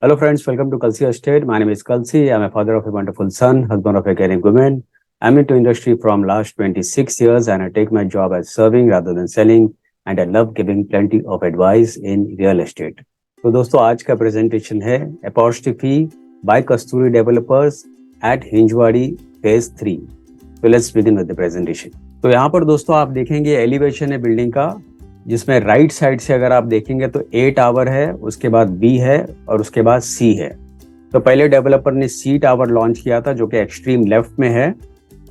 Hello friends, welcome to Kalsi Estate. My name is Kalsi. I'm a father of a wonderful son, husband of a caring woman. I'm into industry from last 26 years and I take my job as serving rather than selling and I love giving plenty of advice in real estate. तो दोस्तों आज का presentation है apostrophe bye कस्तूरी developers eight Hinjawadi phase 3. तो let's begin with the presentation. तो यहाँ पर दोस्तों आप देखेंगे एलिवेशन है बिल्डिंग का, जिसमें राइट साइड से अगर आप देखेंगे तो ए टावर है, उसके बाद बी है और उसके बाद सी है. तो पहले डेवलपर ने सी टावर लॉन्च किया था जो कि एक्सट्रीम लेफ्ट में है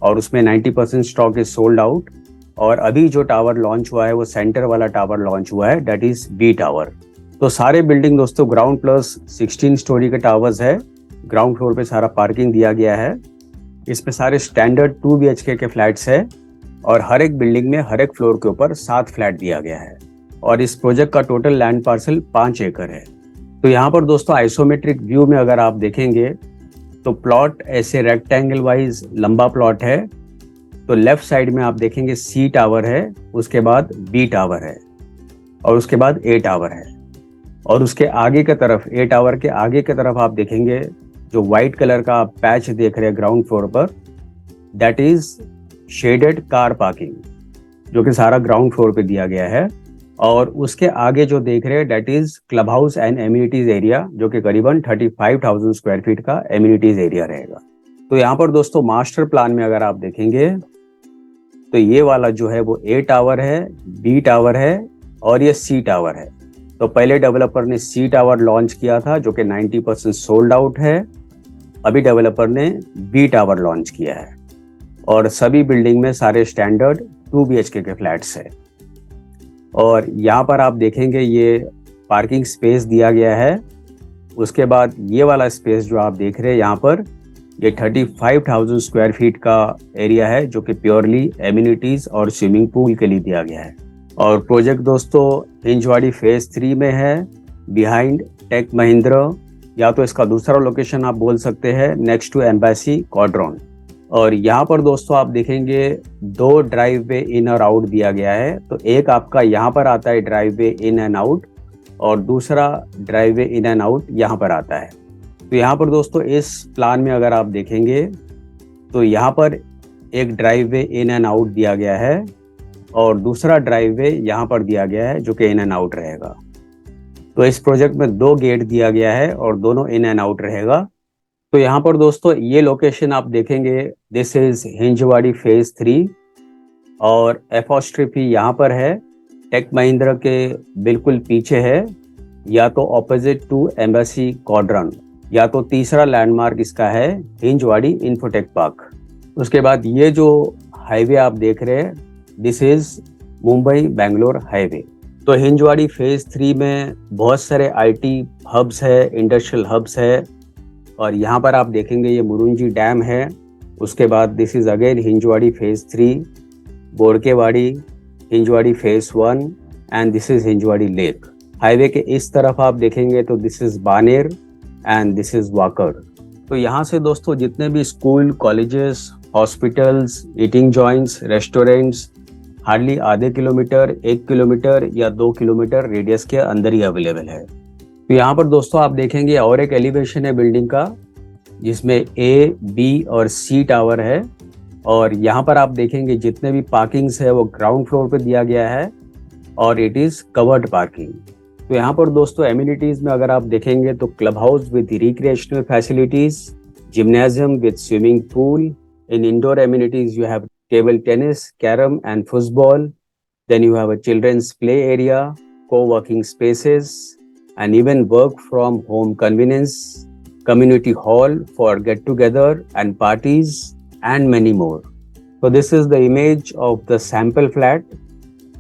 और उसमें 90% स्टॉक इज सोल्ड आउट. और अभी जो टावर लॉन्च हुआ है वो सेंटर वाला टावर लॉन्च हुआ है, दैट इज बी टावर. तो सारे बिल्डिंग दोस्तों ग्राउंड प्लस 16 स्टोरी के टावर्स है. ग्राउंड फ्लोर पे सारा पार्किंग दिया गया है. इसमें सारे स्टैंडर्ड 2 BHK के फ्लैट्स है और हर एक बिल्डिंग में हर एक फ्लोर के ऊपर 7 फ्लैट दिया गया है. और इस प्रोजेक्ट का टोटल लैंड पार्सल 5 एकड़ है. तो यहाँ पर दोस्तों आइसोमेट्रिक व्यू में अगर आप देखेंगे तो प्लॉट ऐसे रेक्टेंगल वाइज लंबा प्लॉट है. तो लेफ्ट साइड में आप देखेंगे सी टावर है, उसके बाद बी टावर है और उसके बाद ए टावर है. और उसके आगे की तरफ ए टावर के आगे की तरफ आप देखेंगे जो व्हाइट कलर का आप पैच देख रहे हैं ग्राउंड फ्लोर पर, that is shaded car parking जो कि सारा ग्राउंड फ्लोर पे दिया गया है. और उसके आगे जो देख रहे हैं that is club house and amenities area जो कि करीबन 35,000 स्क्वायर फीट का एमिनिटीज एरिया रहेगा. तो यहाँ पर दोस्तों मास्टर प्लान में अगर आप देखेंगे तो ये वाला जो है वो ए टावर है, बी टावर है और ये सी टावर है. तो पहले डेवलपर ने सी टावर लॉन्च किया था जो कि 90% सोल्ड आउट है. अभी डेवलपर ने बी टावर लॉन्च किया है और सभी बिल्डिंग में सारे स्टैंडर्ड 2 BHK के फ्लैट्स है. और यहाँ पर आप देखेंगे ये पार्किंग स्पेस दिया गया है. उसके बाद ये वाला स्पेस जो आप देख रहे हैं यहाँ पर ये 35,000 स्क्वायर फीट का एरिया है जो कि प्योरली एमिनिटीज और स्विमिंग पूल के लिए दिया गया है. और प्रोजेक्ट दोस्तों हिंजवाड़ी फेज 3 में है, बिहाइंड टेक महिंद्रा, या तो इसका दूसरा लोकेशन आप बोल सकते हैं नेक्स्ट टू एम्बेसी क्वाड्रॉन. और यहाँ पर दोस्तों आप देखेंगे 2 ड्राइव वे इन और आउट दिया गया है. तो एक आपका यहाँ पर आता है drive way in and out और दूसरा drive way in and out यहाँ पर आता है. तो यहाँ पर दोस्तों इस प्लान में अगर आप देखेंगे तो यहाँ पर एक drive way in and out दिया गया है और दूसरा ड्राइव वे यहाँ पर दिया गया है जो कि इन एंड आउट रहेगा. तो इस प्रोजेक्ट में 2 गेट दिया गया है और दोनों इन एंड आउट रहेगा. तो यहाँ पर दोस्तों ये लोकेशन आप देखेंगे दिस इज हिंजवाड़ी फेज 3 और अपॉस्ट्रोफी यहाँ पर है, टेक महिंद्रा के बिल्कुल पीछे है, या तो ऑपोजिट टू एम्बेसी क्वाड्रॉन, या तो तीसरा लैंडमार्क इसका है हिंजवाड़ी इन्फोटेक पार्क. उसके बाद ये जो हाईवे आप देख रहे हैं this is Mumbai Bangalore highway. तो हिंजवाड़ी फेज 3 में बहुत सारे IT हब्स है, इंडस्ट्रियल हब्स है. और यहाँ पर आप देखेंगे ये मुरुंजी डैम है. उसके बाद this is again Hinjewadi phase 3, Borkewadi, Hinjewadi phase 1 and this is Hinjewadi lake. Highway के इस तरफ आप देखेंगे तो this is Baner and this is Wakad. तो यहाँ से दोस्तों जितने भी school, colleges, hospitals, eating joints, restaurants hardly आधे किलोमीटर, 1 किलोमीटर या 2 किलोमीटर रेडियस के अंदर ही अवेलेबल है. तो यहाँ पर दोस्तों आप देखेंगे और एक एलिवेशन है बिल्डिंग का जिसमें A, B और C टावर है. और यहाँ पर आप देखेंगे जितने भी पार्किंग्स है वो ग्राउंड फ्लोर पे दिया गया है और इट इज कवर्ड पार्किंग. तो यहाँ पर दोस्तों एमिनिटीज में अगर आप देखेंगे तो club house with recreational facilities, gymnasium with swimming pool. In indoor amenities you have table tennis, carom and football. Then you have a children's play area, co-working spaces and even work from home convenience, community hall for get together and parties and many more. So this is the image of the sample flat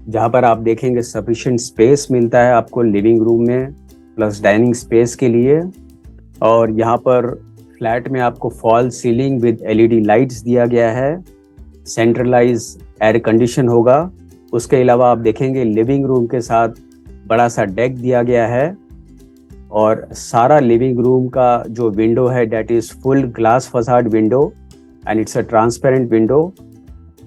जहाँ पर आप देखेंगे sufficient space मिलता है आपको living room में plus dining space के लिए. और यहाँ पर फ्लैट में आपको fall ceiling with LED lights दिया गया है, सेंट्रलाइज एयर कंडीशन होगा. उसके अलावा आप देखेंगे लिविंग रूम के साथ बड़ा सा डेक दिया गया है और सारा लिविंग रूम का जो विंडो है that is full glass facade window and it's a transparent window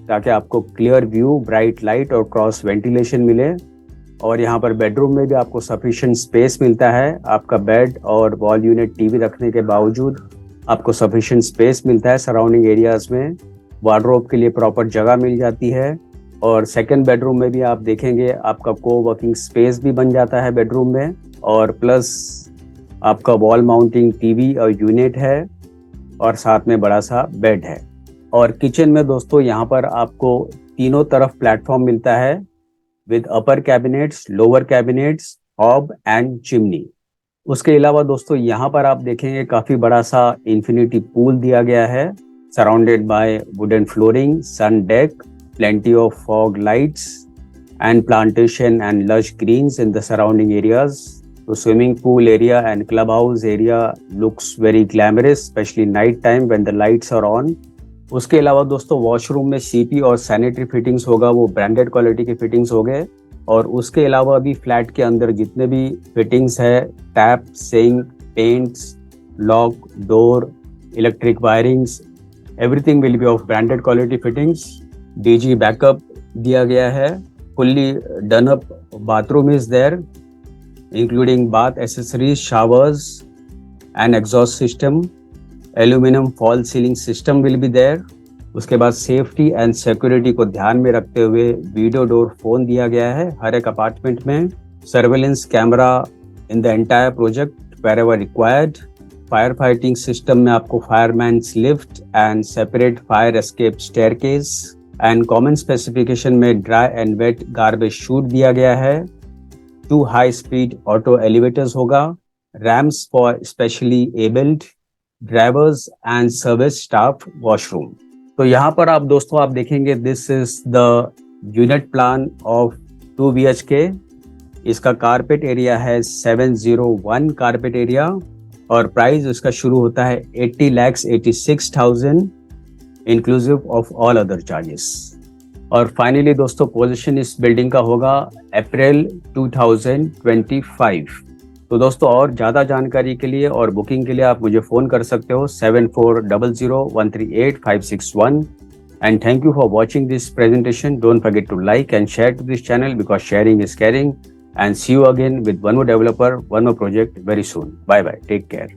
ताकि आपको क्लियर व्यू, ब्राइट लाइट और क्रॉस वेंटिलेशन मिले. और यहाँ पर बेडरूम में भी आपको सफिशिएंट स्पेस मिलता है। आपका बेड और वॉल यूनिट टीवी रखने के बावजूद आपको सफिशिएंट स्पेस मिलता है सराउंडिंग एरियाज में। वार्डरोब के लिए प्रॉपर जगह मिल जाती है। और सेकंड बेडरूम में भी आप देखेंगे आपका को वर्किंग स्पेस भी बन जाता है बेडरूम में, और प्लस आपका वॉल माउंटिंग टीवी और यूनिट है, और साथ में बड़ा सा बेड है। और किचन में दोस्तों यहाँ पर आपको तीनों तरफ प्लेटफॉर्म मिलता है with upper cabinets, lower cabinets, hob and chimney. उसके अलावा दोस्तों यहाँ पर आप देखेंगे काफी बड़ा सा इंफिनिटी पूल दिया गया है, surrounded by wooden flooring, sun deck, plenty of fog lights and plantation and lush greens in the surrounding areas. The swimming pool area and clubhouse area looks very glamorous, especially night time when the lights are on. उसके अलावा दोस्तों washroom में CP और sanitary fittings होगा, वो branded quality के fittings हो गए। और उसके अलावा भी फ्लैट के अंदर जितने भी फिटिंग्स है, tap, sink, paints, lock, door, electric wirings, everything will be of branded quality fittings. DG backup दिया गया है, fully done up bathroom is there including bath accessories, showers and exhaust system, aluminium fall ceiling system will be there. उसके बाद safety and security को ध्यान में रखते हुए वीडियो डोर फोन दिया गया है हर एक अपार्टमेंट में, surveillance camera in the entire project wherever required. Fire fighting system में आपको fireman's lift and separate fire escape staircase, and common specification में dry and wet garbage chute दिया गया है। 2 हाई स्पीड ऑटो एलिवेटर्स होगा, ramps for specially abled drivers and service staff washroom. तो यहाँ पर आप दोस्तों आप देखेंगे this is the unit plan of 2 BHK। इसका कारपेट एरिया है 701 कारपेट एरिया, और प्राइस उसका शुरू होता है 80,86,000 inclusive of all other charges. और फाइनली दोस्तों पोजीशन इस बिल्डिंग का होगा अप्रैल 2025। तो दोस्तों और ज़्यादा जानकारी के लिए और बुकिंग के लिए आप मुझे फ़ोन कर सकते हो 7400138561। And thank you for watching this presentation. Don't forget to like and share to this channel because sharing is caring. And see you again with one more developer, one more project very soon. Bye bye. Take care.